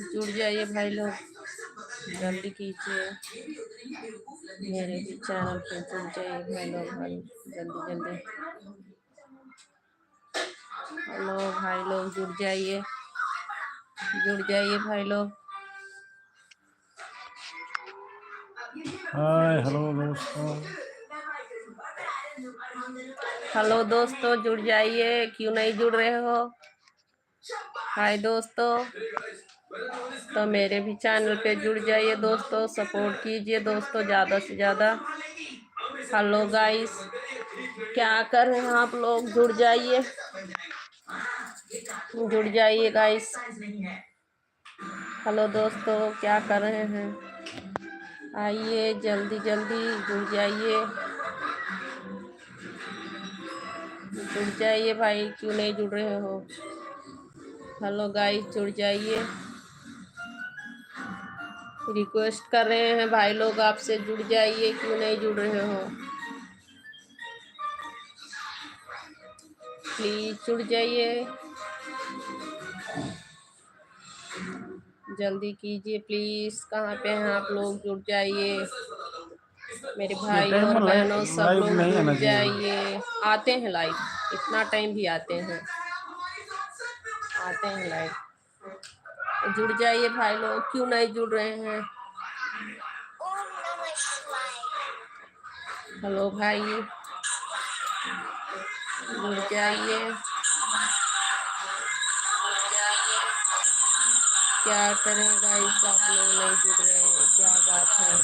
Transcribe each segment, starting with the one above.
जुड़ जाइए भाई लोग, जल्दी कीजिए, मेरे भी चैनल पे जुड़ जाइए भाई लोग, भाई जल्दी जल्दी। हेलो भाई लोग, जुड़ जाइए भाई लोग। हाय हेलो दोस्तों, हेलो दोस्तों, जुड़ जाइए, क्यों नहीं जुड़ रहे हो? हाय दोस्तों, तो मेरे भी चैनल पे जुड़ जाइए दोस्तों, सपोर्ट कीजिए दोस्तों ज़्यादा से ज़्यादा। हेलो गाइस, क्या कर रहे हैं आप लोग? जुड़ जाइए गाइस। हेलो दोस्तों, क्या कर रहे हैं? आइए जल्दी जल्दी जुड़ जाइए भाई, क्यों नहीं जुड़ रहे हो? हेलो गाइस, जुड़ जाइए, रिक्वेस्ट कर रहे हैं भाई लोग आपसे, जुड़ जाइए, क्यों नहीं जुड़ रहे हो? प्लीज जुड़ जाइए, जल्दी कीजिए प्लीज। कहाँ पे हैं आप लोग? जुड़ जाइए मेरे ये भाई टाइम और में बहनों, सब लाइव लोग नहीं जुड़ आना चाहिए। जाइए। आते हैं लाइव, इतना टाइम भी आते हैं लाइव। जुड़ जाइए भाई लोग, क्यों नहीं जुड़ रहे हैं? हेलो भाई, जुड़ जाइए। क्या करें गाइस, आप लोग नहीं जुड़ रहे हैं, क्या बात है?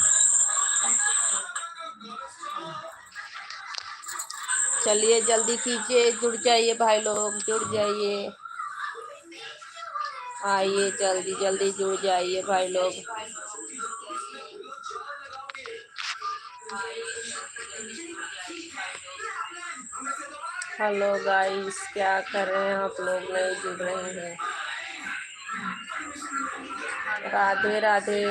चलिए जल्दी कीजिए, जुड़ जाइए भाई लोग, जुड़ जाइए, आइए जल्दी जल्दी जुड़ जाइए भाई लोग। हेलो गाइस, क्या कर रहे हैं आप लोग? नहीं जुड़ रहे हैं। राधे राधे,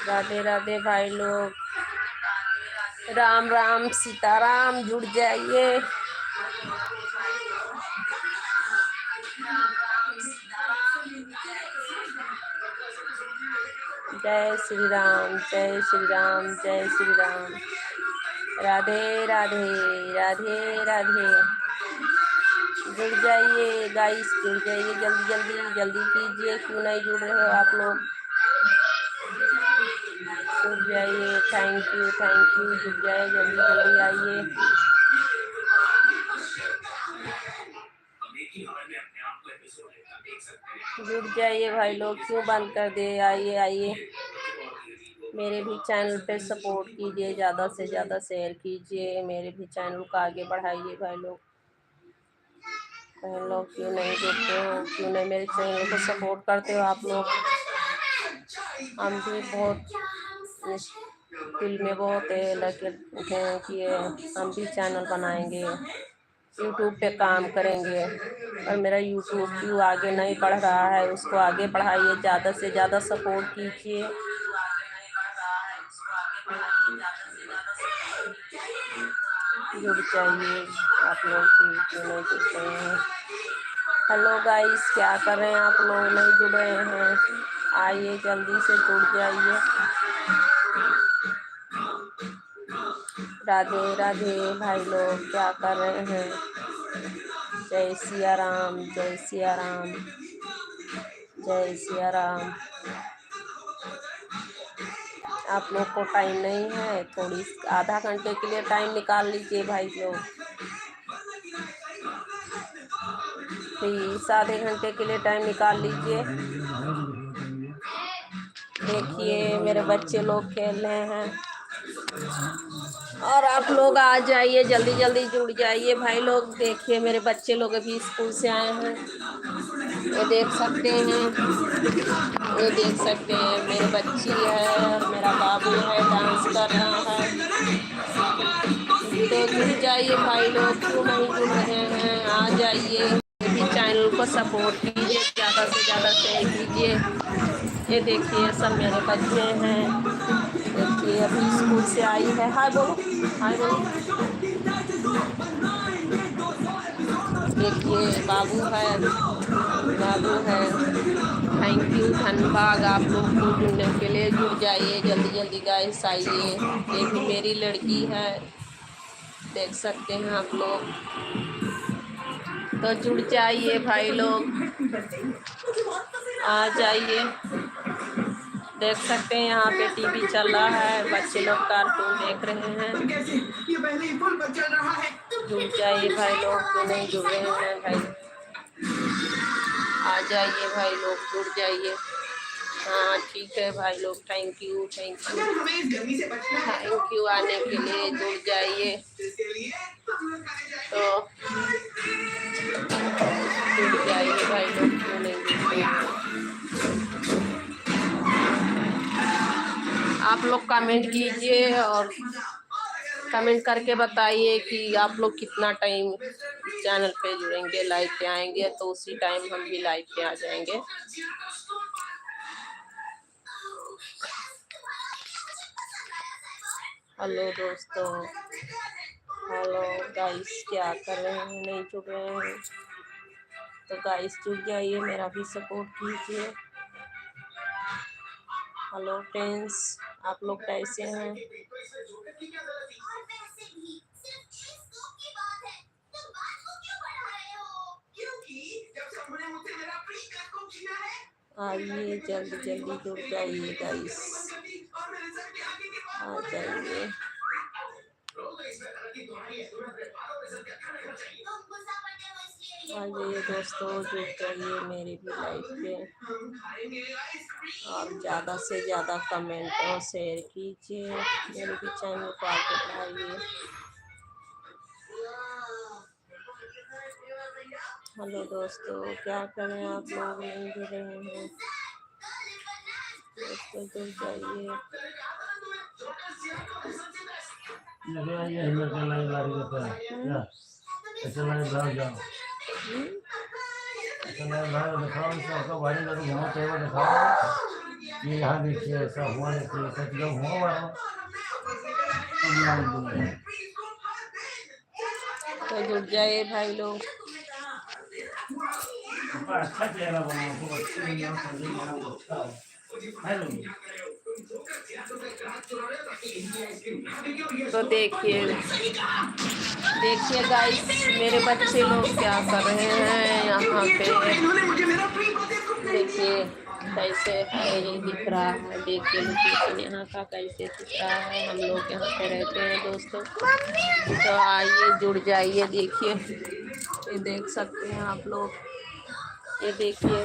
राधे राधे भाई लोग, राम राम सीताराम, जुड़ जाइए। जय श्री राम, जय श्री राम, जय श्री राम। राधे राधे, राधे राधे। जुड़ जाइए गाइस, जुड़ जाइए, जल्दी जल्दी जल्दी कीजिए, क्यों नहीं जुड़ रहे हो आप लोग? जुड़ जाइए, थैंक यू, जुड़ जाइए, जल्दी जल्दी आइए। जुड़ जाइए भाई लोग, क्यों बंद कर दे? आइए आइए, मेरे भी चैनल पे सपोर्ट कीजिए, ज़्यादा से ज़्यादा शेयर कीजिए, मेरे भी चैनल को आगे बढ़ाइए भाई लोग। लोग क्यों नहीं जुड़ते हो, क्यों नहीं मेरे चैनल को सपोर्ट करते हो आप लोग? हम भी बहुत दिल में बहुत लगे हैं कि हम भी चैनल बनाएंगे, यूट्यूब पे काम करेंगे, और मेरा यूट्यूब क्यों आगे नहीं बढ़ रहा है? उसको आगे बढ़ाइए, ज़्यादा से ज़्यादा सपोर्ट कीजिए। जुड़ जाइए आप लोग, क्यों नहीं जुड़ रहे हैं? हेलो गाइस, क्या कर रहे हैं आप लोग? नहीं जुड़ रहे हैं, आइए जल्दी से जुड़ जाइए। राधे राधे भाई लोग, क्या कर रहे हैं? जय सिया राम, जय सिया राम, जय सिया राम। आप लोग को टाइम नहीं है? थोड़ी आधा घंटे के लिए टाइम निकाल लीजिए भाई लोग, प्लीज आधे घंटे के लिए टाइम निकाल लीजिए। देखिए मेरे बच्चे लोग खेल रहे हैं, और आप लोग आ जाइए, जल्दी जल्दी जुड़ जाइए भाई लोग। देखिए मेरे बच्चे लोग अभी स्कूल से आए हैं, ये देख सकते हैं, ये देख सकते हैं, मेरी बच्ची है और मेरा बाबू है, डांस कर रहा है। तो जुड़ जाइए भाई लोग, क्यों नहीं जुड़ रहे हैं? आ जाइए, मेरे चैनल को सपोर्ट कीजिए, ज़्यादा से ज़्यादा शेयर कीजिए। ये देखिए सब मेरे बच्चे हैं, देखिए अभी स्कूल से आई है। हाय बोलो, हाय बोलो। देखिए बाबू है, बाबू है। थैंक यू, धन्यवाद आप लोग को जुड़ने के लिए। जुड़ जाइए जल्दी जल्दी गाइस, आइए। ये भी मेरी लड़की है, देख सकते हैं आप लोग। तो जुड़ जाइए भाई लोग, आ जाइए। देख सकते हैं यहाँ पे टीवी चल रहा है, बच्चे लोग कार्टून देख रहे हैं। जुड़ जाइए भाई लोग, जो नहीं जुड़ रहे हैं भाई आ जाइए भाई लोग, जुड़ जाइए। हाँ ठीक है भाई लोग, थैंक यू थैंक यू आने के लिए। जुड़ जाइए। तो जुड़ जाइए भाई लोग, क्यों नहीं जुड़ते हैं। आप लोग कमेंट कीजिए और कमेंट करके बताइए कि आप लोग कितना टाइम चैनल पे जुड़ेंगे, लाइव पे आएंगे, तो उसी टाइम हम भी लाइव पे आ जाएंगे। हेलो दोस्तों, हेलो गाइस, क्या कर रहे हैं? नहीं जुड़ रहे हैं तो गाइस जुड़ जाइए, मेरा भी सपोर्ट कीजिए। हेलो फ्रेंड्स, आप लोग कैसे हैं? आइए जल्दी जल्दी जुड़ जाइए गाइस, आ जाइए। आ जाइए दोस्तों, जुड़ जाइए मेरी भी लाइफ पे और ज़्यादा से ज़्यादा कमेंट और शेयर कीजिए, मेरे भी चैनल को आगे बढ़ाइए। हेलो दोस्तों, क्या करें, आप लोग नहीं जुड़ रहे हैं दोस्तों, जुड़ जाइए। ये यहाँ देखिए ऐसा हुआ, देखिए ऐसा जब हुआ तो जुड़ जाइए भाई लोग। अच्छा चेहरा बनाओ, अच्छा है। तो देखिए देखिए गाइस, मेरे बच्चे लोग क्या कर रहे हैं यहाँ पे। देखिए कैसे है, ये दिख रहा है। देखिए लोकेशन यहाँ का कैसे दिख रहा है। हम लोग यहाँ पे रहते हैं दोस्तों, तो आइए जुड़ जाइए। देखिए ये देख सकते हैं आप लोग, ये देखिए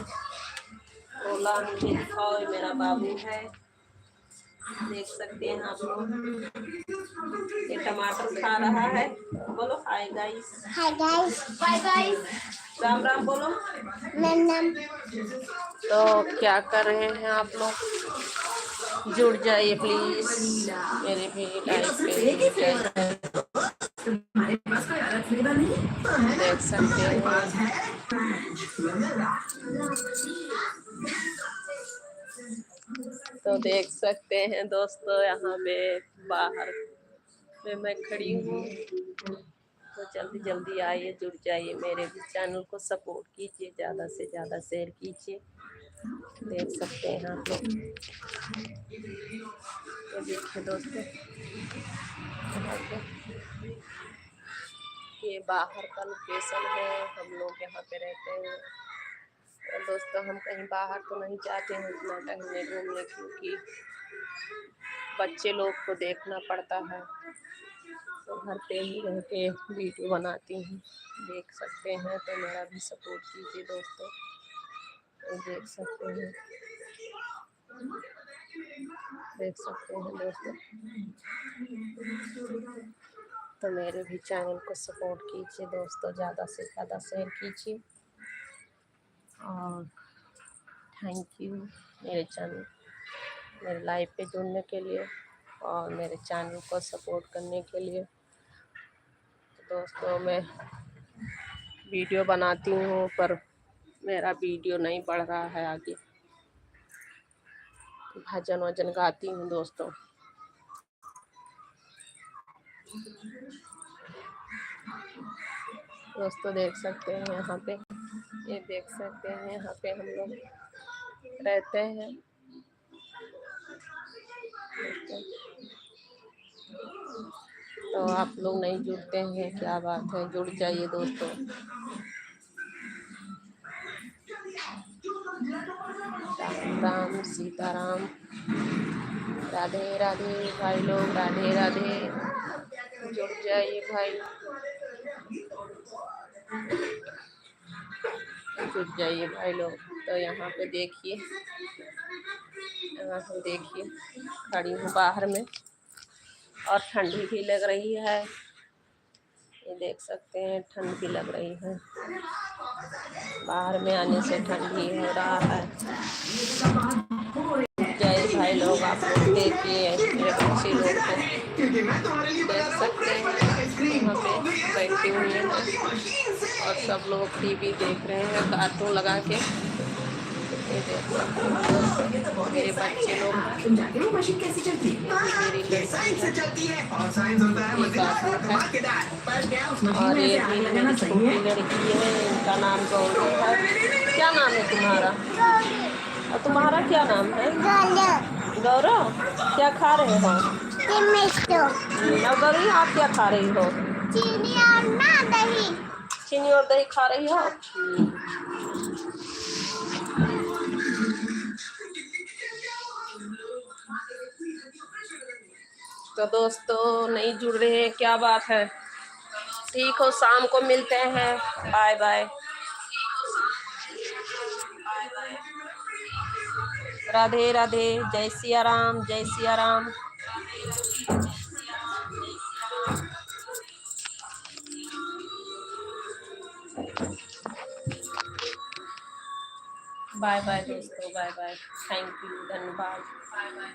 ओला मुझे दिखाओ, ये मेरा बाबू है, देख सकते हैं आप लोग। ये टमाटर खा रहा है। बोलो hi guys, hi guys, bye guys, Ram Ram बोलो। नम। तो क्या कर रहे हैं आप लोग? जुड़ जाइए प्लीज, मेरे भी लाइफ पे जुड़ जाइए। देख सकते हैं, तो देख सकते हैं दोस्तों, यहाँ पे बाहर में मैं खड़ी हूँ। तो जल्दी जल्दी आइए, जुड़ जाइए, मेरे भी चैनल को सपोर्ट कीजिए, ज़्यादा से ज़्यादा शेयर कीजिए। देख सकते हैं आप लोग, तो देखिए दोस्तों ये बाहर का लोकेशन है। हम लोग यहाँ पे रहते हैं और दोस्तों हम कहीं बाहर तो नहीं जाते हैं उतना टहलने घूमने, क्योंकि बच्चे लोग को देखना पड़ता है, तो घर पे ही रह के वीडियो बनाती हूँ। देख सकते हैं, तो मेरा भी सपोर्ट कीजिए दोस्तों। तो देख सकते हैं, देख सकते हैं दोस्तों, तो मेरे भी चैनल को सपोर्ट कीजिए दोस्तों, ज़्यादा से ज़्यादा शेयर कीजिए। और थैंक यू मेरे चैनल, मेरे लाइव पे जुड़ने के लिए और मेरे चैनल को सपोर्ट करने के लिए। तो दोस्तों मैं वीडियो बनाती हूँ पर मेरा वीडियो नहीं बढ़ रहा है आगे। भजन वजन गाती हूँ दोस्तों। दोस्तों देख सकते हैं यहाँ पे, ये देख सकते हैं यहाँ पे हम लोग रहते हैं। तो आप लोग नहीं जुड़ते हैं, क्या बात है, जुड़ जाइए दोस्तों। राम राम सीताराम, राधे राधे भाई लोग, राधे राधे, जुड़ जाइए भाई, जुड़ जाइए भाई लोग। तो यहाँ पे देखिए, यहाँ पे देखिए, खड़ी हूँ बाहर में और ठंडी भी लग रही है, ये देख सकते हैं, ठंड भी लग रही है, बाहर में आने से ठंडी हो रहा है। जय भाई लोग, आप लोग देखिए मेरे बच्चे लोग को देख सकते हैं, यहाँ पे बैठी हुई हैं और सब लोग टीवी देख रहे हैं कार्टून लगा के। ये देख सकते हैं मेरे बच्चे लोग, मेरी लड़की है, और ये भी मेरी छोटी लड़की है, इनका नाम गौरी है। क्या नाम है तुम्हारा? और तुम्हारा क्या नाम है? गौरव। क्या खा रहे हो? गौरी, आप क्या खा रही हो? चीनी और ना दही। चीनी और दही खा रही हो? तो दोस्तों नहीं जुड़ रहे हैं, क्या बात है। ठीक हो, शाम को मिलते हैं, बाय बाय। राधे राधे, जय सिया राम, जय सिया राम। बाय बाय दोस्तों, बाय बाय, थैंक यू, धन्यवाद, बाय बाय।